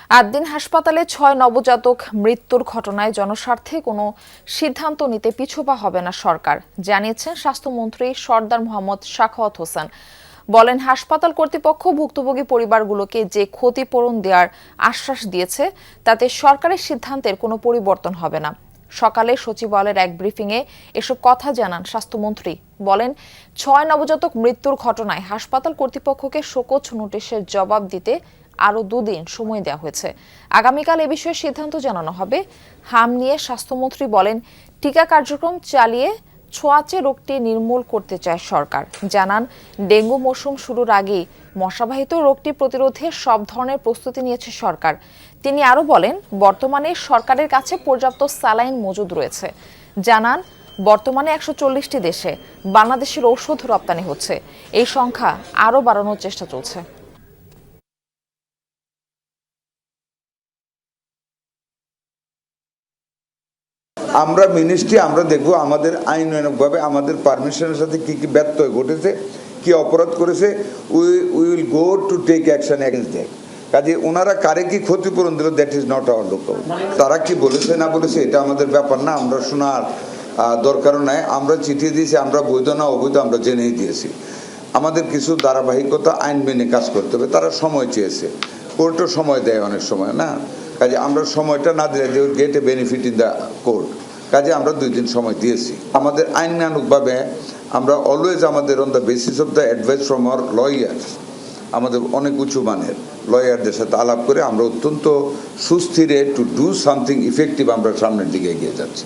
8 দিন হাসপাতালে 6 নবজাতক মৃত্যুর ঘটনায় জনস্বার্থে কোনো সিদ্ধান্ত নিতে পিছুপা হবে না সরকার, জানিয়েছেন স্বাস্থ্যমন্ত্রী সরদার মোহাম্মদ সাখাওয়াত হোসেন। বলেন, হাসপাতাল কর্তৃপক্ষ ভুক্তভোগী পরিবারগুলোকে যে ক্ষতিপূরণ দেওয়ার আশ্বাস দিয়েছে তাতে সরকারের সিদ্ধান্তের কোনো পরিবর্তন হবে না। সকালে সচিবালয়ের এক ব্রিফিংয়ে এসব কথা জানান স্বাস্থ্যমন্ত্রী। বলেন, 6 নবজাতক মৃত্যুর ঘটনায় হাসপাতাল কর্তৃপক্ষকে শোকজ নোটিশের জবাব দিতে আরও 2 দিন সময় দেওয়া হয়েছে। আগামীকাল এ বিষয়ে সিদ্ধান্ত জানানো হবে। হাম নিয়ে স্বাস্থ্যমন্ত্রী বলেন, টিকা কার্যক্রম চালিয়ে ছোঁয়াচে রোগটি নির্মূল করতে চায় সরকার। জানান, ডেঙ্গু মৌসুম শুরুর আগেই মশাবাহিত রোগটি প্রতিরোধে সব ধরনের প্রস্তুতি নিয়েছে সরকার। তিনি আরও বলেন, বর্তমানে সরকারের কাছে পর্যাপ্ত স্যালাইন মজুদ রয়েছে। জানান, বর্তমানে 140টি দেশে বাংলাদেশের ঔষধ রপ্তানি হচ্ছে। এই সংখ্যা আরও বাড়ানোর চেষ্টা চলছে। আমরা মিনিস্ট্রি আমরা দেখব আমাদের আইনানুগভাবে আমাদের পারমিশনের সাথে কি কি ব্যত্যয় ঘটেছে, কি অপরাধ করেছে, we will go to take action against that. কাজে ওনারা কারে কি ক্ষতিপূরণ দিল, দ্যাট ইজ নট আওয়ার লোক। তারা কি বলেছে না বলেছে এটা আমাদের ব্যাপার না, আমরা শোনার দরকারও নাই। আমরা চিঠি দিয়েছি, আমরা বৈধ না অবৈধ আমরা জেনেই দিয়েছি। আমাদের কিছু ধারাবাহিকতা আইন মেনে কাজ করতে হবে। তারা সময় চেয়েছে, কোর্টও সময় দেয় অনেক সময় না। কাজে আমরা সময়টা না দিলে they will get a benefit in the court. কাজে আমরা 2 দিন সময় দিয়েছি। আমাদের আইনানুগভাবে আমরা অলওয়েজ আমাদের on the basis of the advice from our lawyers, আমাদের অনেক উঁচু মানের লয়ারদের সাথে আলাপ করে আমরা অত্যন্ত সুস্থিরে টু ডু সামথিং ইফেক্টিভ আমরা সামনের দিকে এগিয়ে যাচ্ছি।